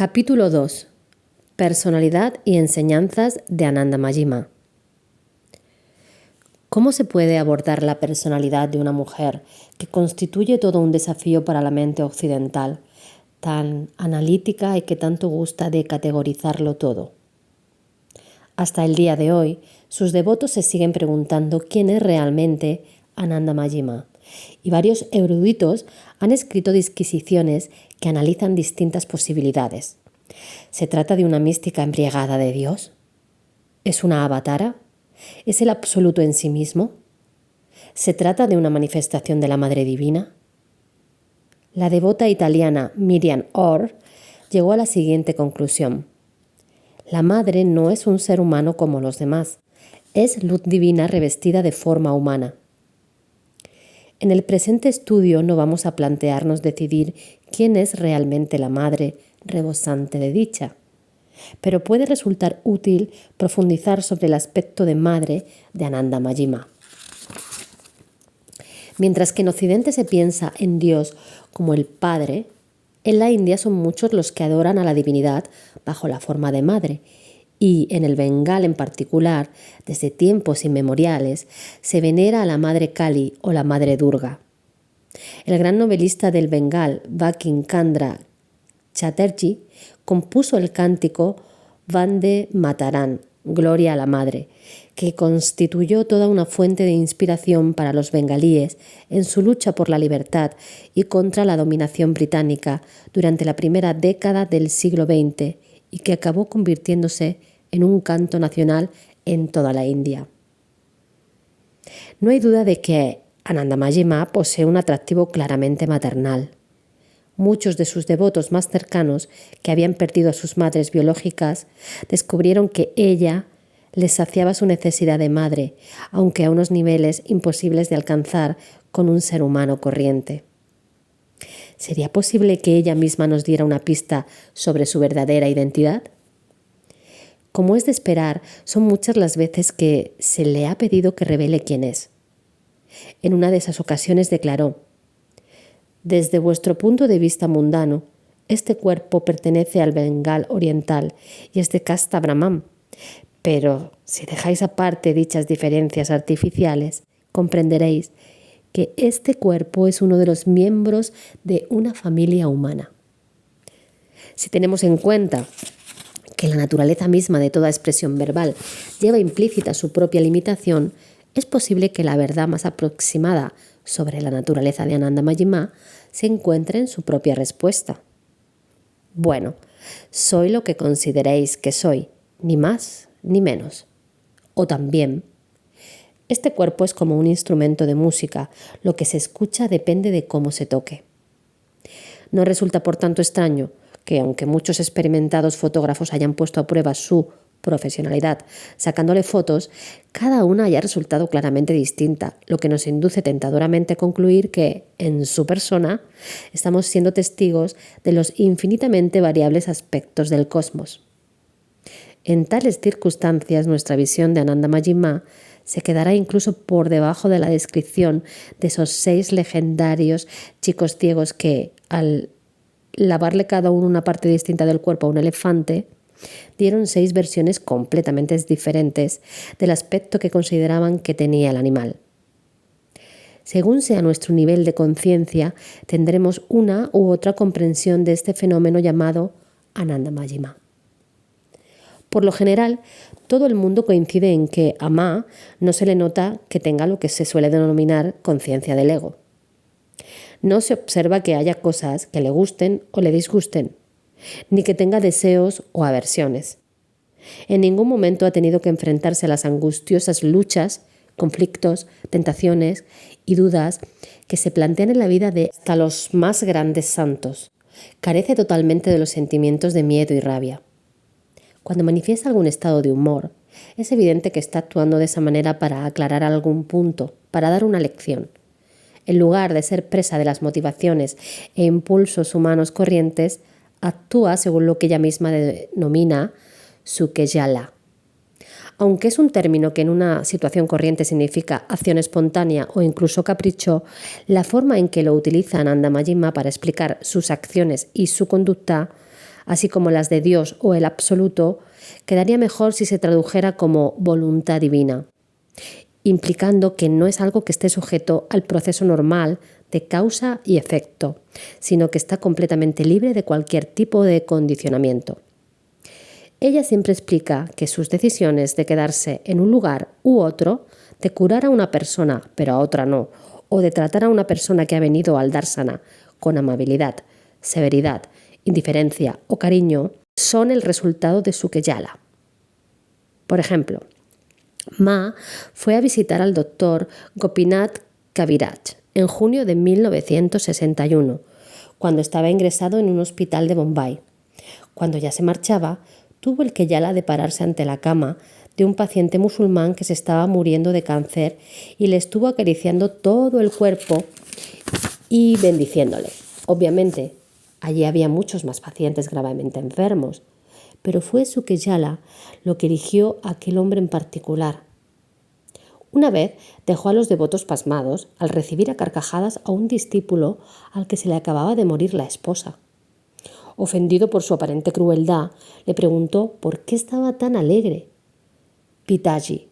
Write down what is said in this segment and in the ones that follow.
Capítulo 2. Personalidad y enseñanzas de Ananda Majima. ¿Cómo se puede abordar la personalidad de una mujer que constituye todo un desafío para la mente occidental, tan analítica y que tanto gusta de categorizarlo todo? Hasta el día de hoy, sus devotos se siguen preguntando quién es realmente Ananda Majima, y varios eruditos han escrito disquisiciones que analizan distintas posibilidades. ¿Se trata de una mística embriagada de Dios? ¿Es una avatara? ¿Es el absoluto en sí mismo? ¿Se trata de una manifestación de la Madre Divina? La devota italiana Miriam Orr llegó a la siguiente conclusión. La Madre no es un ser humano como los demás, es luz divina revestida de forma humana. En el presente estudio no vamos a plantearnos decidir quién es realmente la Madre rebosante de dicha, pero puede resultar útil profundizar sobre el aspecto de Madre de Ananda Majima. Mientras que en Occidente se piensa en Dios como el Padre, en la India son muchos los que adoran a la divinidad bajo la forma de Madre, y en el Bengal en particular, desde tiempos inmemoriales, se venera a la Madre Kali o la Madre Durga. El gran novelista del Bengal, Bankim Chandra Chatterjee, compuso el cántico Vande Mataram, Gloria a la Madre, que constituyó toda una fuente de inspiración para los bengalíes en su lucha por la libertad y contra la dominación británica durante la primera década del siglo XX y que acabó convirtiéndose en un canto nacional en toda la India. No hay duda de que Ananda Majima posee un atractivo claramente maternal. Muchos de sus devotos más cercanos, que habían perdido a sus madres biológicas, descubrieron que ella les saciaba su necesidad de madre, aunque a unos niveles imposibles de alcanzar con un ser humano corriente. ¿Sería posible que ella misma nos diera una pista sobre su verdadera identidad? Como es de esperar, son muchas las veces que se le ha pedido que revele quién es. En una de esas ocasiones declaró: «Desde vuestro punto de vista mundano, este cuerpo pertenece al Bengal oriental y es de casta Brahman, pero si dejáis aparte dichas diferencias artificiales, comprenderéis que este cuerpo es uno de los miembros de una familia humana». Si tenemos en cuenta que la naturaleza misma de toda expresión verbal lleva implícita su propia limitación, es posible que la verdad más aproximada sobre la naturaleza de Ananda Majima se encuentre en su propia respuesta. Bueno, soy lo que consideréis que soy, ni más ni menos. O también, este cuerpo es como un instrumento de música, lo que se escucha depende de cómo se toque. No resulta por tanto extraño que, aunque muchos experimentados fotógrafos hayan puesto a prueba su profesionalidad sacándole fotos, cada una haya resultado claramente distinta, lo que nos induce tentadoramente a concluir que, en su persona, estamos siendo testigos de los infinitamente variables aspectos del cosmos. En tales circunstancias, nuestra visión de Ananda Majima se quedará incluso por debajo de la descripción de esos 6 legendarios chicos ciegos que, al lavarle cada uno una parte distinta del cuerpo a un elefante, dieron 6 versiones completamente diferentes del aspecto que consideraban que tenía el animal. Según sea nuestro nivel de conciencia, tendremos una u otra comprensión de este fenómeno llamado Ananda Majima. Por lo general, todo el mundo coincide en que a Ma no se le nota que tenga lo que se suele denominar conciencia del ego. No se observa que haya cosas que le gusten o le disgusten, ni que tenga deseos o aversiones. En ningún momento ha tenido que enfrentarse a las angustiosas luchas, conflictos, tentaciones y dudas que se plantean en la vida de hasta los más grandes santos. Carece totalmente de los sentimientos de miedo y rabia. Cuando manifiesta algún estado de humor, es evidente que está actuando de esa manera para aclarar algún punto, para dar una lección. En lugar de ser presa de las motivaciones e impulsos humanos corrientes, actúa según lo que ella misma denomina Sukeyala. Aunque es un término que en una situación corriente significa acción espontánea o incluso capricho, la forma en que lo utiliza Ananda Majima para explicar sus acciones y su conducta así como las de Dios o el absoluto, quedaría mejor si se tradujera como voluntad divina, implicando que no es algo que esté sujeto al proceso normal de causa y efecto, sino que está completamente libre de cualquier tipo de condicionamiento. Ella siempre explica que sus decisiones de quedarse en un lugar u otro, de curar a una persona pero a otra no, o de tratar a una persona que ha venido al Darsana con amabilidad, severidad, indiferencia o cariño, son el resultado de su Kejala. Por ejemplo, Ma fue a visitar al doctor Gopinath Kaviraj en junio de 1961, cuando estaba ingresado en un hospital de Bombay. Cuando ya se marchaba, tuvo el Kejala de pararse ante la cama de un paciente musulmán que se estaba muriendo de cáncer y le estuvo acariciando todo el cuerpo y bendiciéndole. Obviamente, allí había muchos más pacientes gravemente enfermos, pero fue su Kejala lo que eligió a aquel hombre en particular. Una vez dejó a los devotos pasmados al recibir a carcajadas a un discípulo al que se le acababa de morir la esposa. Ofendido por su aparente crueldad, le preguntó por qué estaba tan alegre. Pitaji,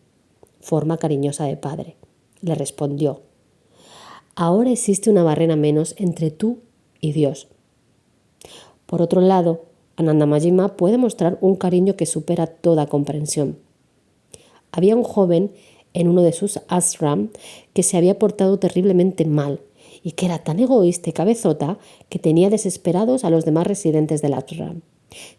forma cariñosa de padre, le respondió: ahora existe una barrera menos entre tú y Dios. Por otro lado, Anandamayi Ma puede mostrar un cariño que supera toda comprensión. Había un joven en uno de sus ashram que se había portado terriblemente mal y que era tan egoísta y cabezota que tenía desesperados a los demás residentes del ashram.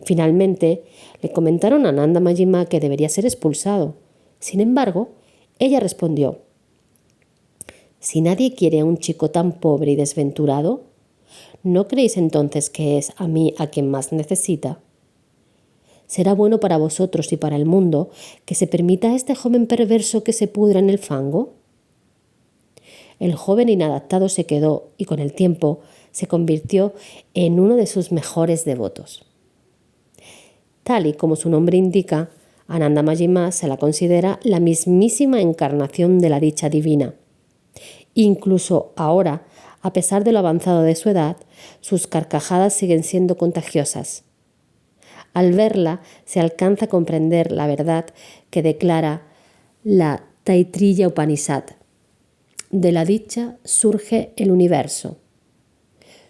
Finalmente, le comentaron a Anandamayi Ma que debería ser expulsado. Sin embargo, ella respondió: si nadie quiere a un chico tan pobre y desventurado, ¿no creéis entonces que es a mí a quien más necesita? ¿Será bueno para vosotros y para el mundo que se permita a este joven perverso que se pudra en el fango? El joven inadaptado se quedó y con el tiempo se convirtió en uno de sus mejores devotos. Tal y como su nombre indica, Anandamayi Ma se la considera la mismísima encarnación de la dicha divina. Incluso ahora, a pesar de lo avanzado de su edad, sus carcajadas siguen siendo contagiosas. Al verla, se alcanza a comprender la verdad que declara la Taitriya Upanishad. De la dicha surge el universo.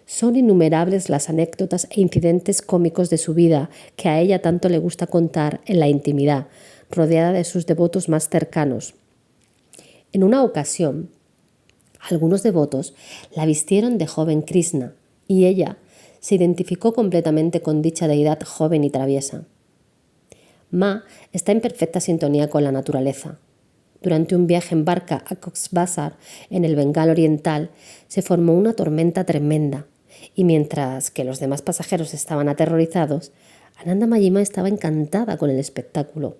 Son innumerables las anécdotas e incidentes cómicos de su vida que a ella tanto le gusta contar en la intimidad, rodeada de sus devotos más cercanos. En una ocasión, algunos devotos la vistieron de joven Krishna y ella se identificó completamente con dicha deidad joven y traviesa. Ma está en perfecta sintonía con la naturaleza. Durante un viaje en barca a Cox's Bazar, en el Bengal oriental, se formó una tormenta tremenda y mientras que los demás pasajeros estaban aterrorizados, Anandamayi Ma estaba encantada con el espectáculo.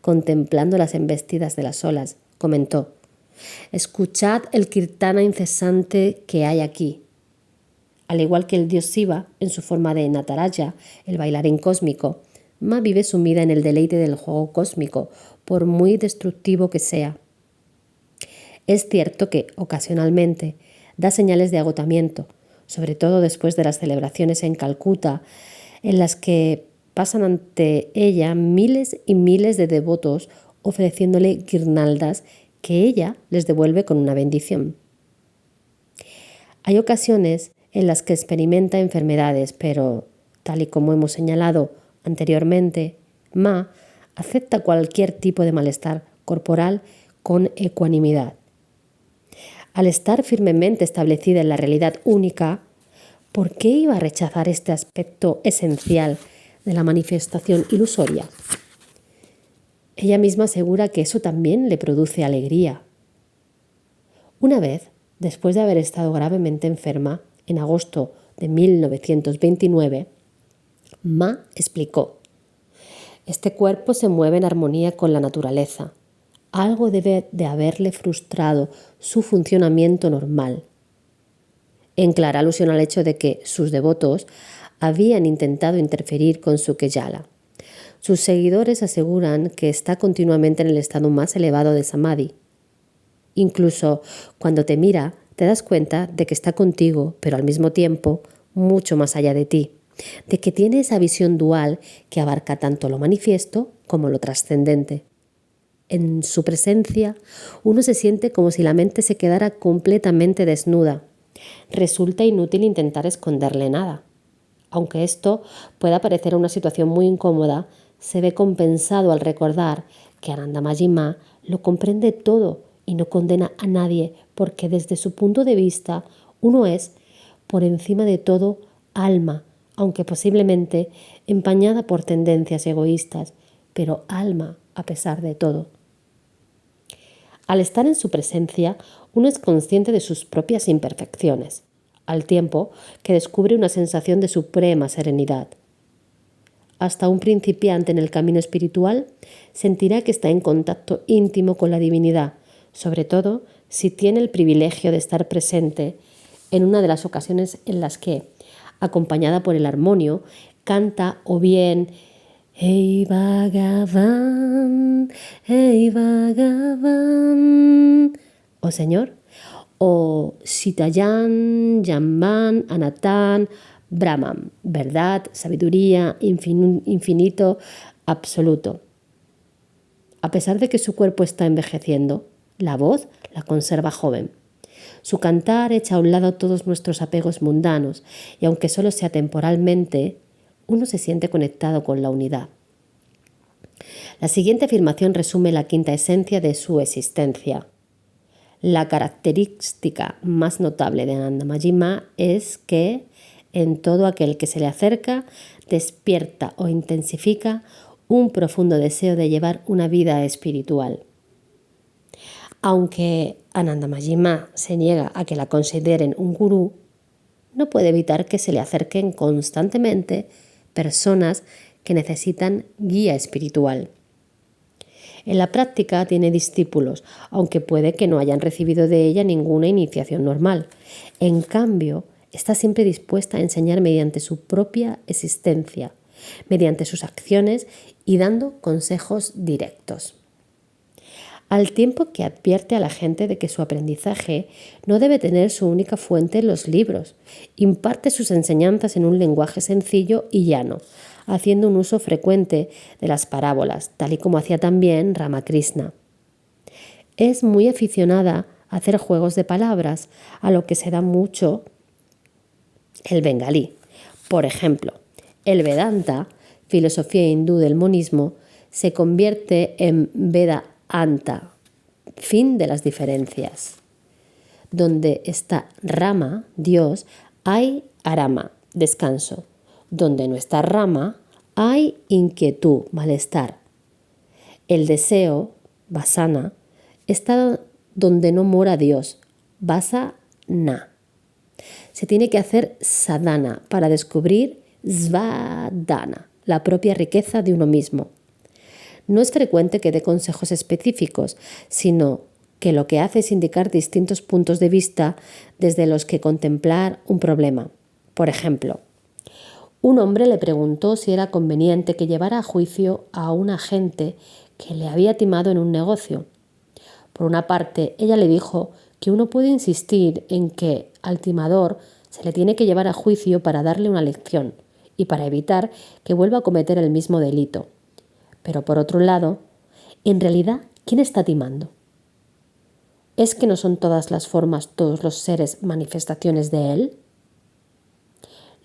Contemplando las embestidas de las olas, comentó: escuchad el kirtana incesante que hay aquí. Al igual que el dios Shiva, en su forma de Nataraja, el bailarín cósmico, Ma vive sumida en el deleite del juego cósmico, por muy destructivo que sea. Es cierto que, ocasionalmente, da señales de agotamiento, sobre todo después de las celebraciones en Calcuta, en las que pasan ante ella miles y miles de devotos ofreciéndole guirnaldas que ella les devuelve con una bendición. Hay ocasiones en las que experimenta enfermedades, pero, tal y como hemos señalado anteriormente, Ma acepta cualquier tipo de malestar corporal con ecuanimidad. Al estar firmemente establecida en la realidad única, ¿por qué iba a rechazar este aspecto esencial de la manifestación ilusoria? Ella misma asegura que eso también le produce alegría. Una vez, después de haber estado gravemente enferma, en agosto de 1929, Ma explicó: este cuerpo se mueve en armonía con la naturaleza. Algo debe de haberle frustrado su funcionamiento normal. En clara alusión al hecho de que sus devotos habían intentado interferir con su Kejala. Sus seguidores aseguran que está continuamente en el estado más elevado de Samadhi. Incluso cuando te mira, te das cuenta de que está contigo, pero al mismo tiempo mucho más allá de ti. de que tiene esa visión dual que abarca tanto lo manifiesto como lo trascendente. En su presencia, uno se siente como si la mente se quedara completamente desnuda. Resulta inútil intentar esconderle nada. Aunque esto pueda parecer una situación muy incómoda, se ve compensado al recordar que Ananda Majima lo comprende todo y no condena a nadie, porque desde su punto de vista uno es, por encima de todo, alma, aunque posiblemente empañada por tendencias egoístas, pero alma a pesar de todo. Al estar en su presencia, uno es consciente de sus propias imperfecciones, al tiempo que descubre una sensación de suprema serenidad. Hasta un principiante en el camino espiritual sentirá que está en contacto íntimo con la divinidad, sobre todo si tiene el privilegio de estar presente en una de las ocasiones en las que, acompañada por el armonio, canta o bien Hey Bhagavan, Hey Bhagavan, oh Señor, o Sitayan, Jamban, Anatan, Brahman, verdad, sabiduría, infinito, absoluto. A pesar de que su cuerpo está envejeciendo, la voz la conserva joven. Su cantar echa a un lado todos nuestros apegos mundanos y aunque solo sea temporalmente, uno se siente conectado con la unidad. La siguiente afirmación resume la quinta esencia de su existencia. La característica más notable de Ananda Majima es que en todo aquel que se le acerca despierta o intensifica un profundo deseo de llevar una vida espiritual. Aunque Ananda Majima se niega a que la consideren un gurú, no puede evitar que se le acerquen constantemente personas que necesitan guía espiritual. En la práctica tiene discípulos, aunque puede que no hayan recibido de ella ninguna iniciación normal. En cambio, está siempre dispuesta a enseñar mediante su propia existencia, mediante sus acciones y dando consejos directos. Al tiempo que advierte a la gente de que su aprendizaje no debe tener su única fuente en los libros, imparte sus enseñanzas en un lenguaje sencillo y llano, haciendo un uso frecuente de las parábolas, tal y como hacía también Ramakrishna. Es muy aficionada a hacer juegos de palabras, a lo que se da mucho el bengalí. Por ejemplo, el Vedanta, filosofía hindú del monismo, se convierte en Vedanta, fin de las diferencias. Donde está Rama, Dios, hay Arama, descanso. Donde no está Rama, hay inquietud, malestar. El deseo, vasana, está donde no mora Dios, vasana. Se tiene que hacer sadhana para descubrir svadhana, la propia riqueza de uno mismo. No es frecuente que dé consejos específicos, sino que lo que hace es indicar distintos puntos de vista desde los que contemplar un problema. Por ejemplo, un hombre le preguntó si era conveniente que llevara a juicio a un agente que le había timado en un negocio. Por una parte, ella le dijo que uno puede insistir en que al timador se le tiene que llevar a juicio para darle una lección y para evitar que vuelva a cometer el mismo delito. Pero por otro lado, en realidad, ¿quién está timando? ¿Es que no son todas las formas, todos los seres manifestaciones de él?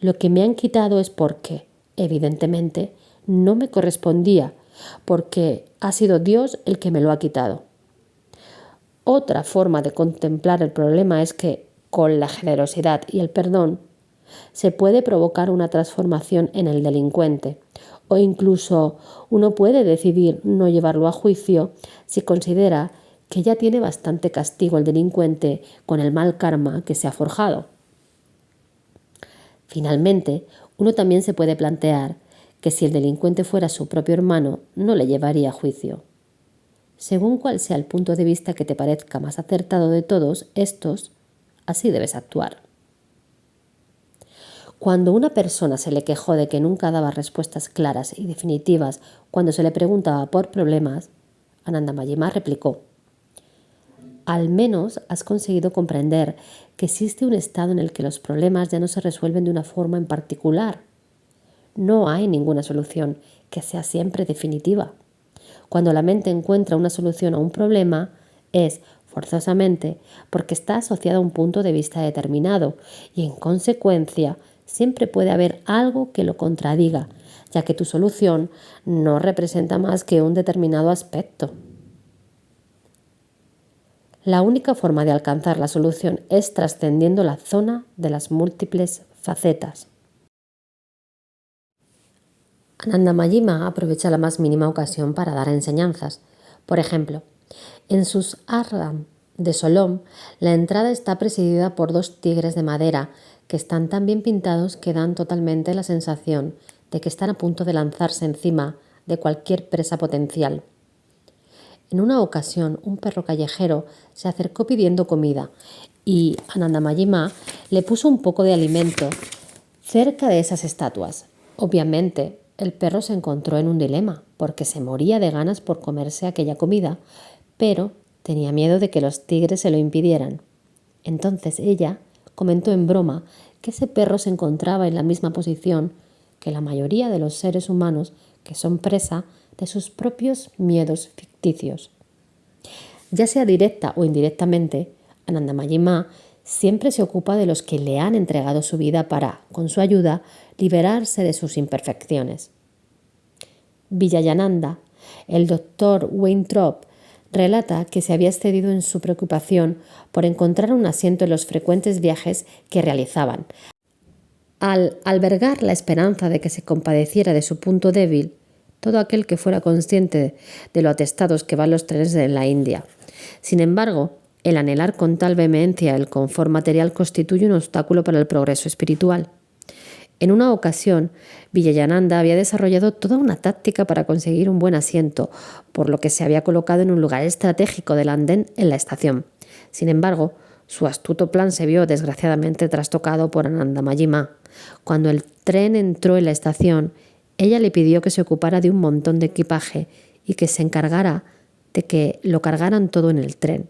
Lo que me han quitado es porque, evidentemente, no me correspondía, porque ha sido Dios el que me lo ha quitado. Otra forma de contemplar el problema es que, con la generosidad y el perdón, se puede provocar una transformación en el delincuente, o incluso uno puede decidir no llevarlo a juicio si considera que ya tiene bastante castigo el delincuente con el mal karma que se ha forjado. Finalmente, uno también se puede plantear que si el delincuente fuera su propio hermano, no le llevaría a juicio. Según cuál sea el punto de vista que te parezca más acertado de todos estos, así debes actuar. Cuando una persona se le quejó de que nunca daba respuestas claras y definitivas cuando se le preguntaba por problemas, Ananda Majima replicó: al menos has conseguido comprender que existe un estado en el que los problemas ya no se resuelven de una forma en particular, no hay ninguna solución que sea siempre definitiva. Cuando la mente encuentra una solución a un problema, es forzosamente porque está asociada a un punto de vista determinado y en consecuencia siempre puede haber algo que lo contradiga, ya que tu solución no representa más que un determinado aspecto. La única forma de alcanzar la solución es trascendiendo la zona de las múltiples facetas. Anandamayi-Ma aprovecha la más mínima ocasión para dar enseñanzas. Por ejemplo, en sus ashram de Solom, la entrada está presidida por 2 tigres de madera que están tan bien pintados que dan totalmente la sensación de que están a punto de lanzarse encima de cualquier presa potencial. En una ocasión, un perro callejero se acercó pidiendo comida y Anandamayi-Ma le puso un poco de alimento cerca de esas estatuas. Obviamente, el perro se encontró en un dilema, porque se moría de ganas por comerse aquella comida, pero tenía miedo de que los tigres se lo impidieran. Entonces ella comentó en broma que ese perro se encontraba en la misma posición que la mayoría de los seres humanos que son presa de sus propios miedos ficticios. Ya sea directa o indirectamente, Anandamayi-Ma siempre se ocupa de los que le han entregado su vida para, con su ayuda, liberarse de sus imperfecciones. Vijayananda, el doctor Weintraub, relata que se había excedido en su preocupación por encontrar un asiento en los frecuentes viajes que realizaban. Al albergar la esperanza de que se compadeciera de su punto débil, todo aquel que fuera consciente de lo atestados que van los trenes en la India. Sin embargo, el anhelar con tal vehemencia el confort material constituye un obstáculo para el progreso espiritual. En una ocasión, Vijayananda había desarrollado toda una táctica para conseguir un buen asiento, por lo que se había colocado en un lugar estratégico del andén en la estación. Sin embargo, su astuto plan se vio desgraciadamente trastocado por Anandamayi-Ma. Cuando el tren entró en la estación, ella le pidió que se ocupara de un montón de equipaje y que se encargara de que lo cargaran todo en el tren.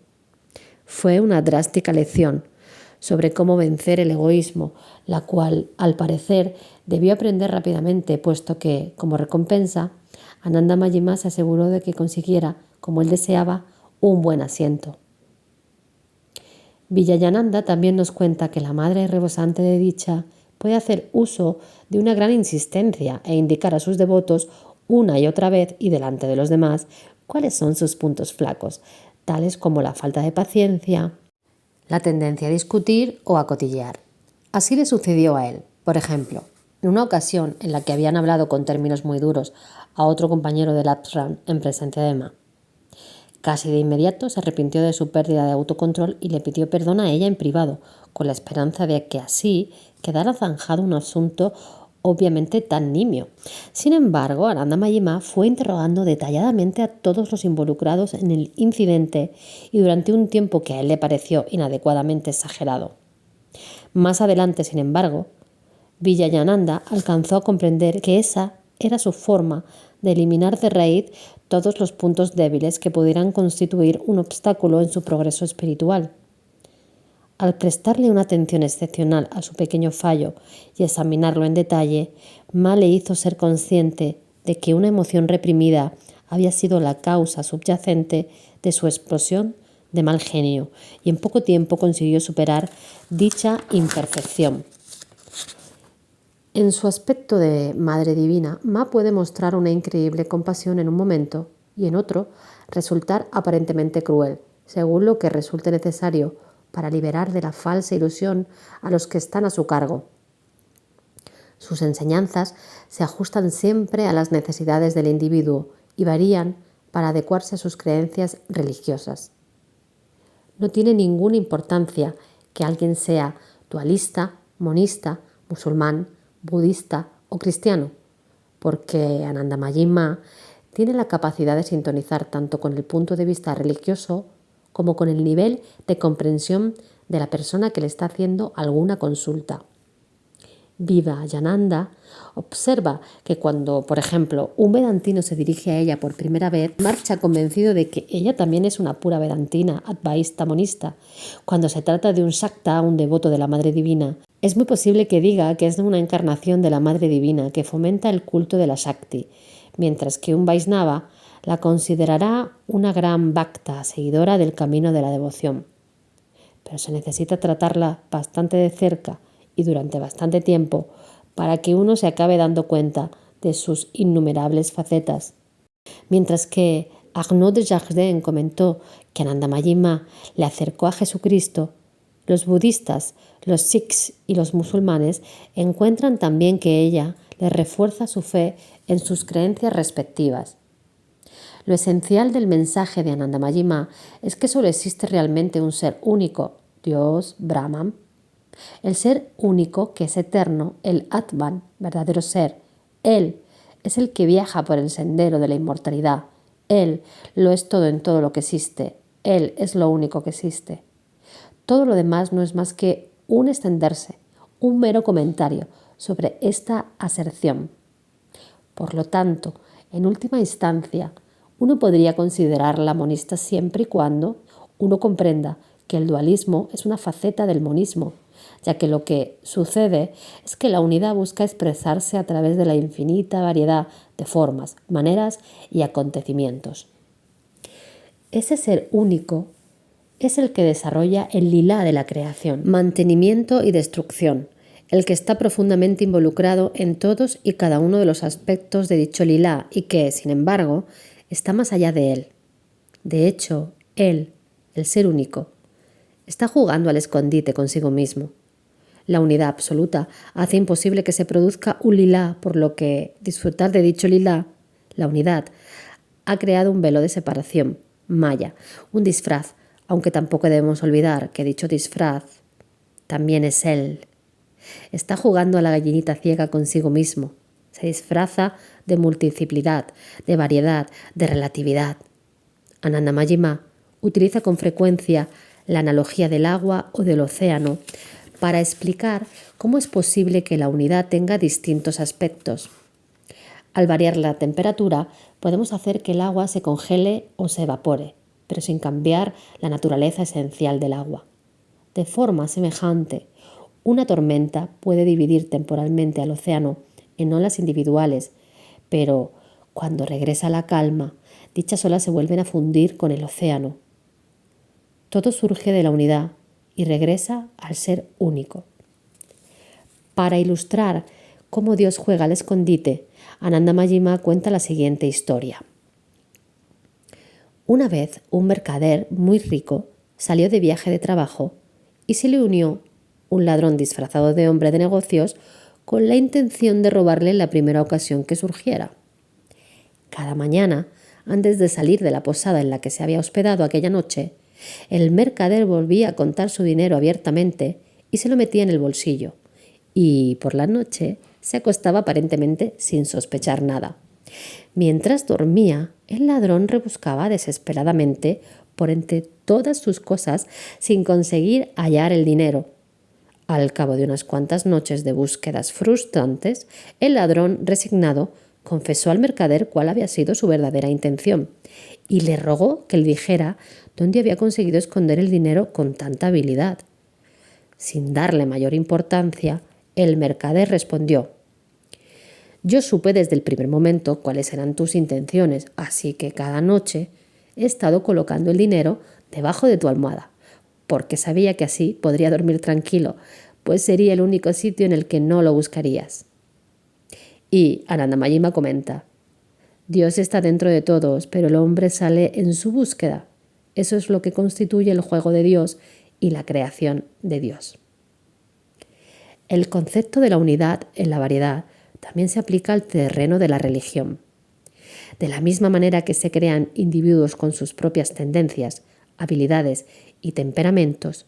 Fue una drástica lección sobre cómo vencer el egoísmo, la cual, al parecer, debió aprender rápidamente, puesto que, como recompensa, Anandamayi-Ma se aseguró de que consiguiera, como él deseaba, un buen asiento. Vijayananda también nos cuenta que la madre rebosante de dicha puede hacer uso de una gran insistencia e indicar a sus devotos una y otra vez y delante de los demás cuáles son sus puntos flacos, tales como la falta de paciencia, la tendencia a discutir o a cotillear. Así le sucedió a él. Por ejemplo, en una ocasión en la que habían hablado con términos muy duros a otro compañero del ashram en presencia de Ma. Casi de inmediato se arrepintió de su pérdida de autocontrol y le pidió perdón a ella en privado, con la esperanza de que así quedara zanjado un asunto obviamente tan nimio. Sin embargo, Anandamayi-Ma fue interrogando detalladamente a todos los involucrados en el incidente y durante un tiempo que a él le pareció inadecuadamente exagerado. Más adelante, sin embargo, Vijayananda alcanzó a comprender que esa era su forma de eliminar de raíz todos los puntos débiles que pudieran constituir un obstáculo en su progreso espiritual. Al prestarle una atención excepcional a su pequeño fallo y examinarlo en detalle, Ma le hizo ser consciente de que una emoción reprimida había sido la causa subyacente de su explosión de mal genio y en poco tiempo consiguió superar dicha imperfección. En su aspecto de Madre Divina, Ma puede mostrar una increíble compasión en un momento y en otro resultar aparentemente cruel, según lo que resulte necesario para liberar de la falsa ilusión a los que están a su cargo. Sus enseñanzas se ajustan siempre a las necesidades del individuo y varían para adecuarse a sus creencias religiosas. No tiene ninguna importancia que alguien sea dualista, monista, musulmán, budista o cristiano, porque Anandamayi-Ma tiene la capacidad de sintonizar tanto con el punto de vista religioso como con el nivel de comprensión de la persona que le está haciendo alguna consulta. Vivekananda observa que cuando, por ejemplo, un vedantino se dirige a ella por primera vez, marcha convencido de que ella también es una pura vedantina, advaita monista. Cuando se trata de un Shakta, un devoto de la Madre Divina, es muy posible que diga que es una encarnación de la Madre Divina que fomenta el culto de la Shakti, mientras que un Vaisnava la considerará una gran bhakta, seguidora del camino de la devoción. Pero se necesita tratarla bastante de cerca y durante bastante tiempo para que uno se acabe dando cuenta de sus innumerables facetas. Mientras que Arnaud de Jardin comentó que Anandamayi Ma le acercó a Jesucristo, los budistas, los sikhs y los musulmanes encuentran también que ella les refuerza su fe en sus creencias respectivas. Lo esencial del mensaje de Anandamayi Ma es que solo existe realmente un ser único, Dios, Brahman. El ser único que es eterno, el Atman, verdadero ser. Él es el que viaja por el sendero de la inmortalidad. Él lo es todo en todo lo que existe. Él es lo único que existe. Todo lo demás no es más que un extenderse, un mero comentario sobre esta aserción. Por lo tanto, en última instancia, uno podría considerarla monista siempre y cuando uno comprenda que el dualismo es una faceta del monismo, ya que lo que sucede es que la unidad busca expresarse a través de la infinita variedad de formas, maneras y acontecimientos. Ese ser único es el que desarrolla el lila de la creación, mantenimiento y destrucción, el que está profundamente involucrado en todos y cada uno de los aspectos de dicho lila y que, sin embargo, está más allá de él. De hecho, él, el ser único, está jugando al escondite consigo mismo. La unidad absoluta hace imposible que se produzca un lila, por lo que disfrutar de dicho lila, la unidad, ha creado un velo de separación, maya, un disfraz, aunque tampoco debemos olvidar que dicho disfraz también es él. Está jugando a la gallinita ciega consigo mismo. Se disfraza de multiplicidad, de variedad, de relatividad. Anandamayi Ma utiliza con frecuencia la analogía del agua o del océano para explicar cómo es posible que la unidad tenga distintos aspectos. Al variar la temperatura, podemos hacer que el agua se congele o se evapore, pero sin cambiar la naturaleza esencial del agua. De forma semejante, una tormenta puede dividir temporalmente al océano en olas individuales, pero cuando regresa la calma, dichas olas se vuelven a fundir con el océano. Todo surge de la unidad y regresa al ser único. Para ilustrar cómo Dios juega al escondite, Anandamayi Ma cuenta la siguiente historia. Una vez un mercader muy rico salió de viaje de trabajo y se le unió un ladrón disfrazado de hombre de negocios con la intención de robarle en la primera ocasión que surgiera. Cada mañana, antes de salir de la posada en la que se había hospedado aquella noche, el mercader volvía a contar su dinero abiertamente y se lo metía en el bolsillo, y por la noche se acostaba aparentemente sin sospechar nada. Mientras dormía, el ladrón rebuscaba desesperadamente por entre todas sus cosas sin conseguir hallar el dinero. Al cabo de unas cuantas noches de búsquedas frustrantes, el ladrón, resignado, confesó al mercader cuál había sido su verdadera intención y le rogó que le dijera dónde había conseguido esconder el dinero con tanta habilidad. Sin darle mayor importancia, el mercader respondió: «Yo supe desde el primer momento cuáles eran tus intenciones, así que cada noche he estado colocando el dinero debajo de tu almohada, porque sabía que así podría dormir tranquilo, pues sería el único sitio en el que no lo buscarías». Y Anandamayi Ma comenta: Dios está dentro de todos, pero el hombre sale en su búsqueda. Eso es lo que constituye el juego de Dios y la creación de Dios. El concepto de la unidad en la variedad también se aplica al terreno de la religión. De la misma manera que se crean individuos con sus propias tendencias, habilidades y temperamentos,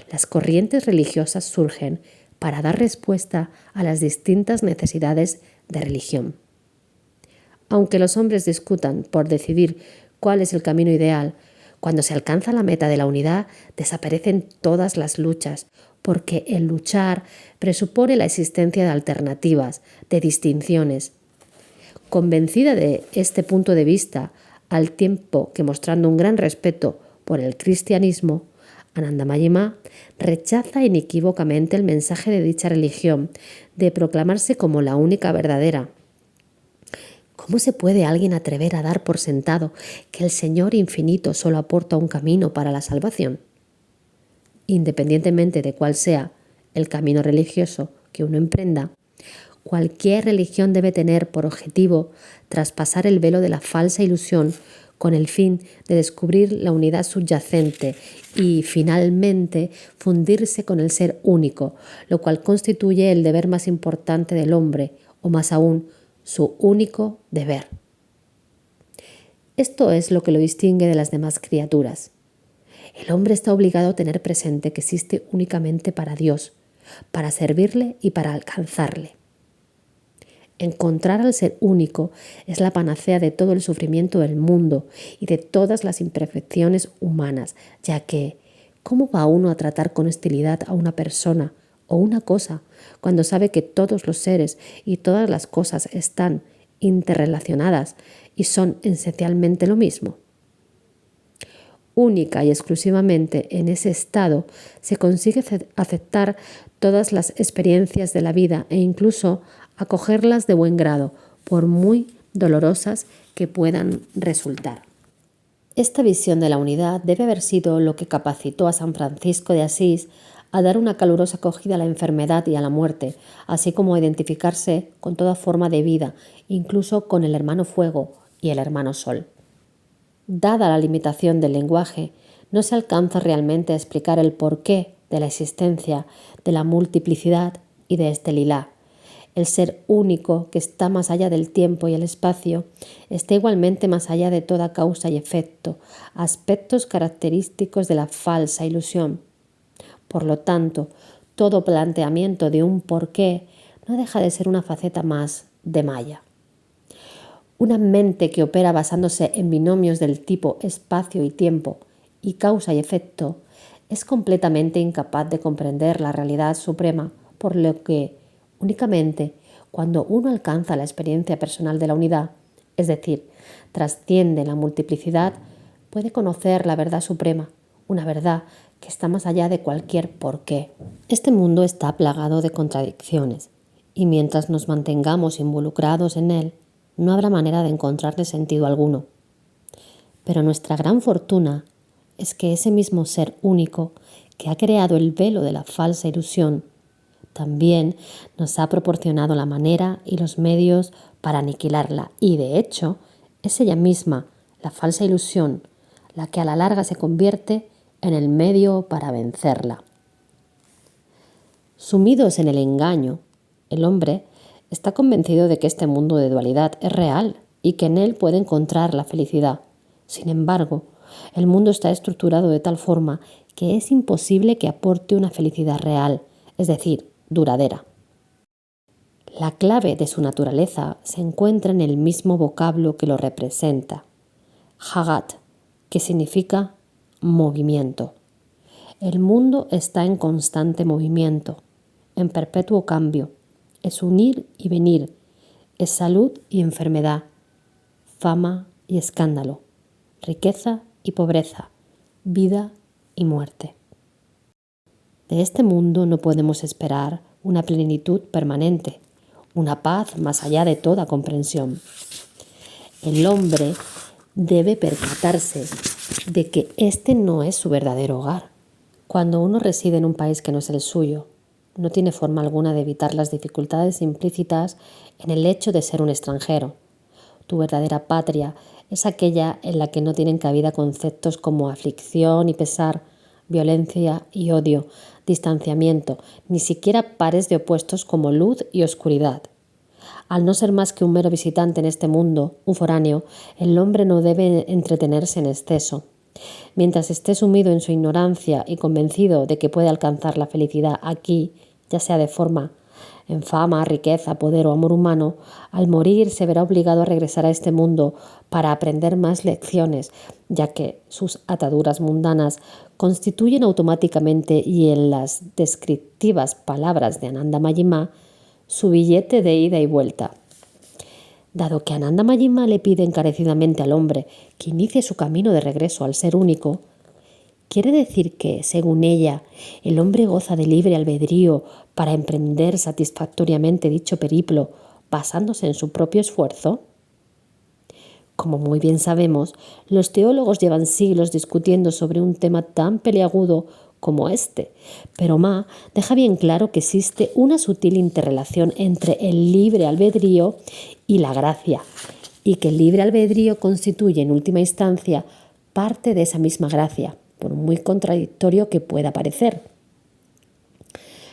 las corrientes religiosas surgen para dar respuesta a las distintas necesidades de religión. Aunque los hombres discutan por decidir cuál es el camino ideal, Cuando se alcanza la meta de la unidad, desaparecen todas las luchas, porque el luchar presupone la existencia de alternativas, de distinciones. Convencida de este punto de vista, al tiempo que mostrando un gran respeto por el cristianismo, Anandamayi Ma rechaza inequívocamente el mensaje de dicha religión de proclamarse como la única verdadera. ¿Cómo se puede alguien atrever a dar por sentado que el Señor infinito solo aporta un camino para la salvación? Independientemente de cuál sea el camino religioso que uno emprenda, cualquier religión debe tener por objetivo traspasar el velo de la falsa ilusión con el fin de descubrir la unidad subyacente y, finalmente, fundirse con el ser único, lo cual constituye el deber más importante del hombre, o más aún, su único deber. Esto es lo que lo distingue de las demás criaturas. El hombre está obligado a tener presente que existe únicamente para Dios, para servirle y para alcanzarle. Encontrar al ser único es la panacea de todo el sufrimiento del mundo y de todas las imperfecciones humanas, ya que, ¿cómo va uno a tratar con hostilidad a una persona o una cosa cuando sabe que todos los seres y todas las cosas están interrelacionadas y son esencialmente lo mismo? Única y exclusivamente en ese estado se consigue aceptar todas las experiencias de la vida e incluso acogerlas de buen grado, por muy dolorosas que puedan resultar. Esta visión de la unidad debe haber sido lo que capacitó a San Francisco de Asís a dar una calurosa acogida a la enfermedad y a la muerte, así como a identificarse con toda forma de vida, incluso con el hermano fuego y el hermano sol. Dada la limitación del lenguaje, no se alcanza realmente a explicar el porqué de la existencia, de la multiplicidad y de este lilá. El ser único, que está más allá del tiempo y el espacio, está igualmente más allá de toda causa y efecto, aspectos característicos de la falsa ilusión. Por lo tanto, todo planteamiento de un porqué no deja de ser una faceta más de Maya. Una mente que opera basándose en binomios del tipo espacio y tiempo y causa y efecto es completamente incapaz de comprender la realidad suprema, por lo que únicamente cuando uno alcanza la experiencia personal de la unidad, es decir, trasciende la multiplicidad, puede conocer la verdad suprema, una verdad que está más allá de cualquier porqué. Este mundo está plagado de contradicciones y mientras nos mantengamos involucrados en él, no habrá manera de encontrarle sentido alguno. Pero nuestra gran fortuna es que ese mismo ser único que ha creado el velo de la falsa ilusión también nos ha proporcionado la manera y los medios para aniquilarla y, de hecho, es ella misma, la falsa ilusión, la que a la larga se convierte en el medio para vencerla. Sumidos en el engaño, el hombre está convencido de que este mundo de dualidad es real y que en él puede encontrar la felicidad. Sin embargo, el mundo está estructurado de tal forma que es imposible que aporte una felicidad real, es decir, duradera. La clave de su naturaleza se encuentra en el mismo vocablo que lo representa, Hagat, que significa movimiento. El mundo está en constante movimiento, en perpetuo cambio. Es unir y venir, es salud y enfermedad, fama y escándalo, riqueza y pobreza, vida y muerte. De este mundo no podemos esperar una plenitud permanente, una paz más allá de toda comprensión. El hombre debe percatarse de que este no es su verdadero hogar. Cuando uno reside en un país que no es el suyo, no tiene forma alguna de evitar las dificultades implícitas en el hecho de ser un extranjero. Tu verdadera patria es aquella en la que no tienen cabida conceptos como aflicción y pesar, violencia y odio, distanciamiento, ni siquiera pares de opuestos como luz y oscuridad. Al no ser más que un mero visitante en este mundo, un foráneo, el hombre no debe entretenerse en exceso. Mientras esté sumido en su ignorancia y convencido de que puede alcanzar la felicidad aquí, ya sea de forma en fama, riqueza, poder o amor humano, al morir se verá obligado a regresar a este mundo para aprender más lecciones, ya que sus ataduras mundanas constituyen automáticamente y en las descriptivas palabras de Ananda Mayima su billete de ida y vuelta. Dado que Ananda Mayima le pide encarecidamente al hombre que inicie su camino de regreso al ser único, quiere decir que, según ella, el hombre goza de libre albedrío para emprender satisfactoriamente dicho periplo basándose en su propio esfuerzo. Como muy bien sabemos, los teólogos llevan siglos discutiendo sobre un tema tan peliagudo como este, pero Ma deja bien claro que existe una sutil interrelación entre el libre albedrío y la gracia, y que el libre albedrío constituye en última instancia parte de esa misma gracia, por muy contradictorio que pueda parecer.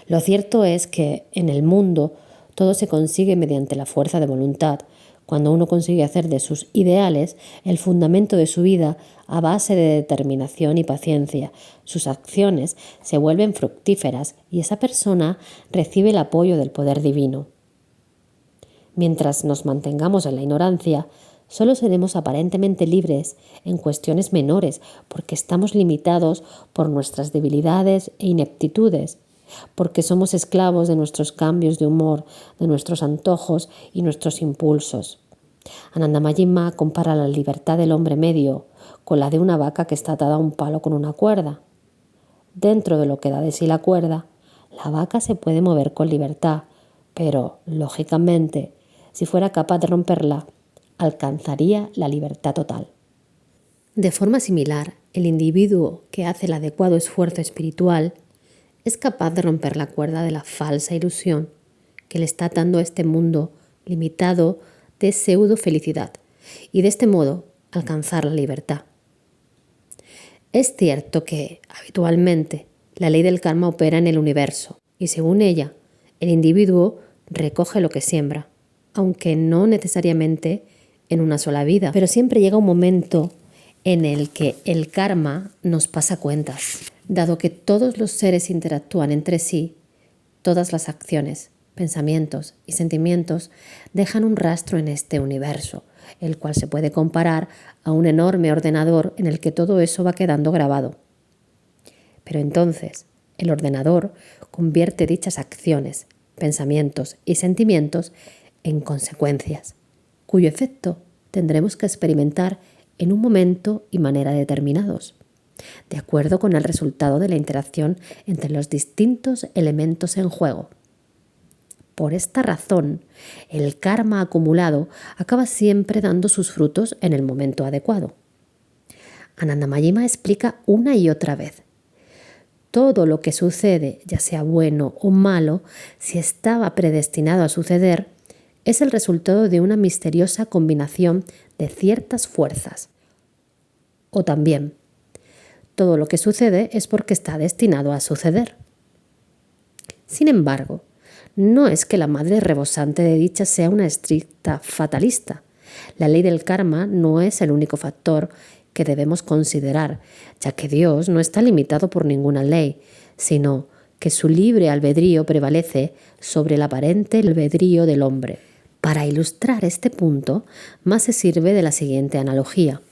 Lo cierto es que en el mundo todo se consigue mediante la fuerza de voluntad, cuando uno consigue hacer de sus ideales el fundamento de su vida a base de determinación y paciencia. Sus acciones se vuelven fructíferas y esa persona recibe el apoyo del poder divino. Mientras nos mantengamos en la ignorancia, solo seremos aparentemente libres en cuestiones menores porque estamos limitados por nuestras debilidades e ineptitudes, porque somos esclavos de nuestros cambios de humor, de nuestros antojos y nuestros impulsos. Ananda Mayima compara la libertad del hombre medio con la de una vaca que está atada a un palo con una cuerda. Dentro de lo que da de sí la cuerda, la vaca se puede mover con libertad, pero, lógicamente, si fuera capaz de romperla, alcanzaría la libertad total. De forma similar, el individuo que hace el adecuado esfuerzo espiritual es capaz de romper la cuerda de la falsa ilusión que le está atando a este mundo limitado de pseudo felicidad y de este modo alcanzar la libertad. Es cierto que, habitualmente, la ley del karma opera en el universo y, según ella, el individuo recoge lo que siembra, aunque no necesariamente en una sola vida, pero siempre llega un momento en el que el karma nos pasa cuentas. Dado que todos los seres interactúan entre sí, todas las acciones, pensamientos y sentimientos dejan un rastro en este universo, el cual se puede comparar a un enorme ordenador en el que todo eso va quedando grabado. Pero entonces, el ordenador convierte dichas acciones, pensamientos y sentimientos en consecuencias, cuyo efecto tendremos que experimentar en un momento y manera determinados, de acuerdo con el resultado de la interacción entre los distintos elementos en juego. Por esta razón, el karma acumulado acaba siempre dando sus frutos en el momento adecuado. Ananda Mayima explica una y otra vez: todo lo que sucede, ya sea bueno o malo, si estaba predestinado a suceder, es el resultado de una misteriosa combinación de ciertas fuerzas. O también, todo lo que sucede es porque está destinado a suceder. Sin embargo, no es que la madre rebosante de dicha sea una estricta fatalista. La ley del karma no es el único factor que debemos considerar, ya que Dios no está limitado por ninguna ley, sino que su libre albedrío prevalece sobre el aparente albedrío del hombre. Para ilustrar este punto, más se sirve de la siguiente analogía.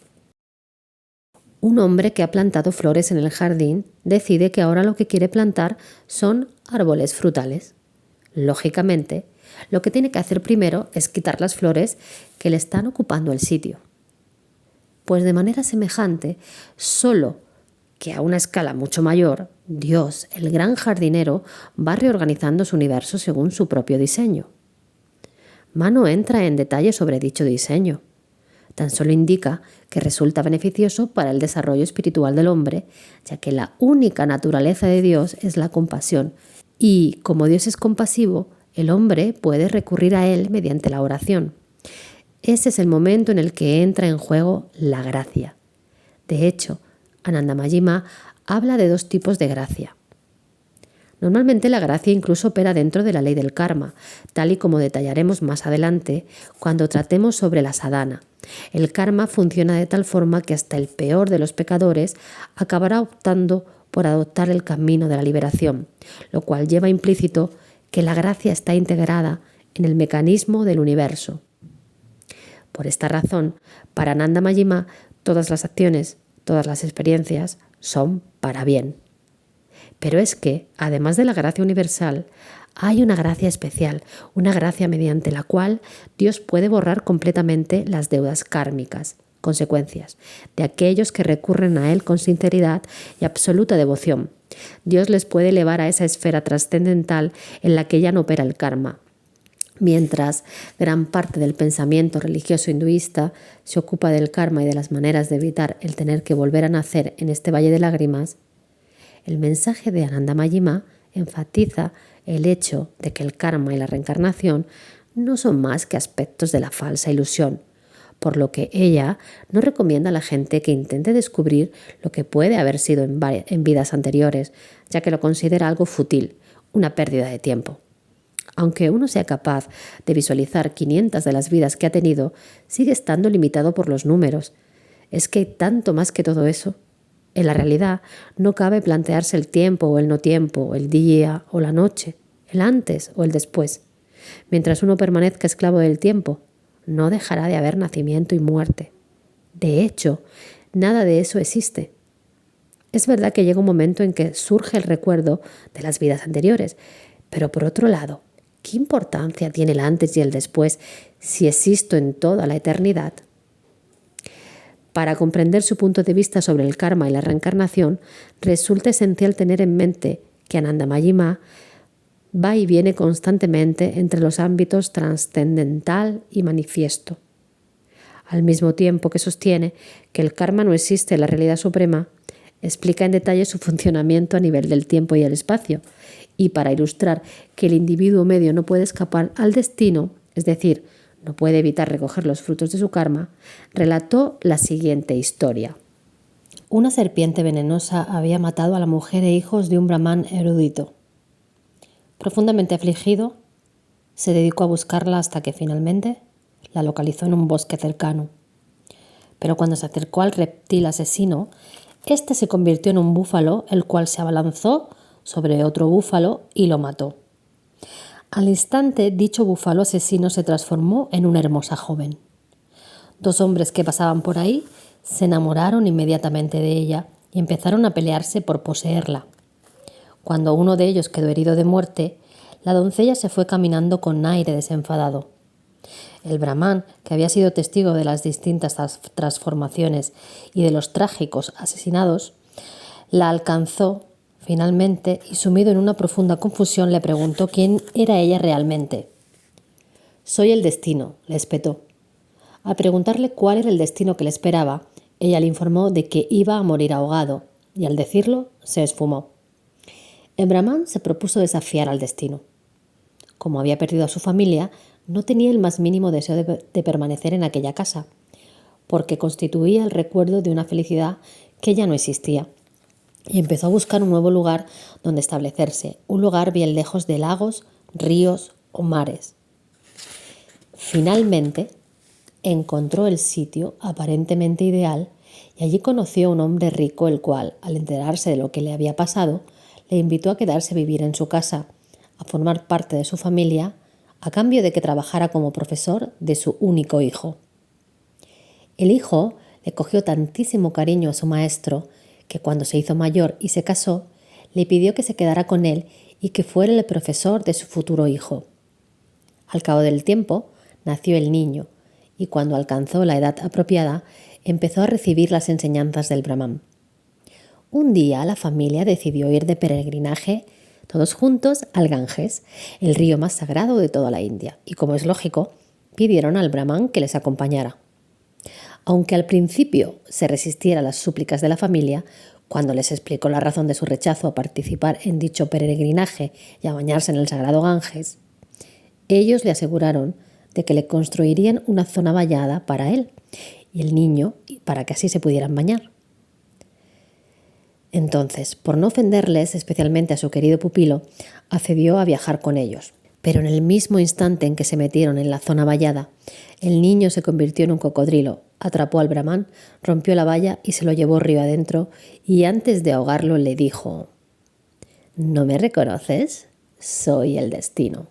Un hombre que ha plantado flores en el jardín decide que ahora lo que quiere plantar son árboles frutales. Lógicamente, lo que tiene que hacer primero es quitar las flores que le están ocupando el sitio. Pues de manera semejante, solo que a una escala mucho mayor, Dios, el gran jardinero, va reorganizando su universo según su propio diseño. Ma no entra en detalle sobre dicho diseño. Tan solo indica que resulta beneficioso para el desarrollo espiritual del hombre, ya que la única naturaleza de Dios es la compasión, y como Dios es compasivo, el hombre puede recurrir a Él mediante la oración. Ese es el momento en el que entra en juego la gracia. De hecho, Ananda Mayima habla de dos tipos de gracia. Normalmente la gracia incluso opera dentro de la ley del karma, tal y como detallaremos más adelante cuando tratemos sobre la sadhana. El karma funciona de tal forma que hasta el peor de los pecadores acabará optando por adoptar el camino de la liberación, lo cual lleva implícito que la gracia está integrada en el mecanismo del universo. Por esta razón, para Ananda Mayima, todas las acciones, todas las experiencias son para bien. Pero es que, además de la gracia universal, hay una gracia especial, una gracia mediante la cual Dios puede borrar completamente las deudas kármicas, consecuencias, de aquellos que recurren a Él con sinceridad y absoluta devoción. Dios les puede elevar a esa esfera trascendental en la que ya no opera el karma. Mientras gran parte del pensamiento religioso hinduista se ocupa del karma y de las maneras de evitar el tener que volver a nacer en este valle de lágrimas, el mensaje de Ananda Mayima enfatiza el hecho de que el karma y la reencarnación no son más que aspectos de la falsa ilusión, por lo que ella no recomienda a la gente que intente descubrir lo que puede haber sido en vidas anteriores, ya que lo considera algo fútil, una pérdida de tiempo. Aunque uno sea capaz de visualizar 500 de las vidas que ha tenido, sigue estando limitado por los números. Es que hay tanto más que todo eso. En la realidad, no cabe plantearse el tiempo o el no tiempo, el día o la noche, el antes o el después. Mientras uno permanezca esclavo del tiempo, no dejará de haber nacimiento y muerte. De hecho, nada de eso existe. Es verdad que llega un momento en que surge el recuerdo de las vidas anteriores, pero por otro lado, ¿qué importancia tiene el antes y el después si existo en toda la eternidad? Para comprender su punto de vista sobre el karma y la reencarnación, resulta esencial tener en mente que Ananda Mayima va y viene constantemente entre los ámbitos trascendental y manifiesto. Al mismo tiempo que sostiene que el karma no existe en la realidad suprema, explica en detalle su funcionamiento a nivel del tiempo y el espacio, y para ilustrar que el individuo medio no puede escapar al destino, es decir, no puede evitar recoger los frutos de su karma, relató la siguiente historia. Una serpiente venenosa había matado a la mujer e hijos de un brahmán erudito. Profundamente afligido, se dedicó a buscarla hasta que finalmente la localizó en un bosque cercano. Pero cuando se acercó al reptil asesino, este se convirtió en un búfalo, el cual se abalanzó sobre otro búfalo y lo mató. Al instante, dicho búfalo asesino se transformó en una hermosa joven. 2 hombres que pasaban por ahí se enamoraron inmediatamente de ella y empezaron a pelearse por poseerla. Cuando uno de ellos quedó herido de muerte, la doncella se fue caminando con aire desenfadado. El brahmán, que había sido testigo de las distintas transformaciones y de los trágicos asesinados, la alcanzó finalmente y, sumido en una profunda confusión, le preguntó quién era ella realmente. «Soy el destino», le espetó. Al preguntarle cuál era el destino que le esperaba, ella le informó de que iba a morir ahogado, y al decirlo, se esfumó. El brahmán se propuso desafiar al destino. Como había perdido a su familia, no tenía el más mínimo deseo de permanecer en aquella casa, porque constituía el recuerdo de una felicidad que ya no existía. Y empezó a buscar un nuevo lugar donde establecerse, un lugar bien lejos de lagos, ríos o mares. Finalmente, encontró el sitio aparentemente ideal y allí conoció a un hombre rico, el cual, al enterarse de lo que le había pasado, le invitó a quedarse a vivir en su casa, a formar parte de su familia, a cambio de que trabajara como profesor de su único hijo. El hijo le cogió tantísimo cariño a su maestro que cuando se hizo mayor y se casó, le pidió que se quedara con él y que fuera el profesor de su futuro hijo. Al cabo del tiempo, nació el niño y cuando alcanzó la edad apropiada, empezó a recibir las enseñanzas del brahmán. Un día la familia decidió ir de peregrinaje todos juntos al Ganges, el río más sagrado de toda la India, y como es lógico, pidieron al brahmán que les acompañara. Aunque al principio se resistiera a las súplicas de la familia, cuando les explicó la razón de su rechazo a participar en dicho peregrinaje y a bañarse en el sagrado Ganges, ellos le aseguraron de que le construirían una zona vallada para él y el niño para que así se pudieran bañar. Entonces, por no ofenderles, especialmente a su querido pupilo, accedió a viajar con ellos. Pero en el mismo instante en que se metieron en la zona vallada, el niño se convirtió en un cocodrilo, atrapó al brahmán, rompió la valla y se lo llevó río adentro, y antes de ahogarlo le dijo: «¿No me reconoces? soy el destino.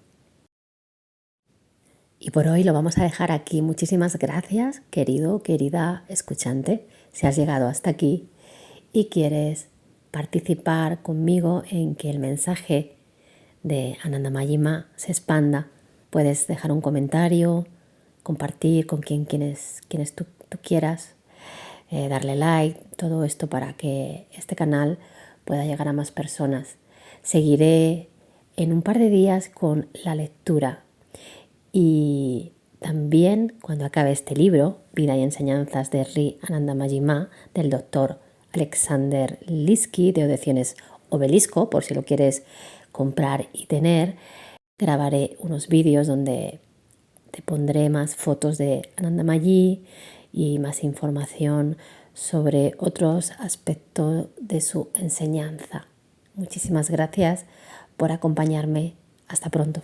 Y por hoy lo vamos a dejar aquí. Muchísimas gracias, querido, querida escuchante, si has llegado hasta aquí y quieres participar conmigo en que el mensaje de Ananda Mayima se expanda. Puedes dejar un comentario, compartir con quienes tú quieras, darle like, todo esto para que este canal pueda llegar a más personas. Seguiré en un par de días con la lectura y también cuando acabe este libro, Vida y enseñanzas de Sri Ananda Mayima, del doctor Alexander Liski, de Odeciones Obelisco, por si lo quieres comprar y tener, grabaré unos vídeos donde te pondré más fotos de Ananda Mayi y más información sobre otros aspectos de su enseñanza. Muchísimas gracias por acompañarme. Hasta pronto.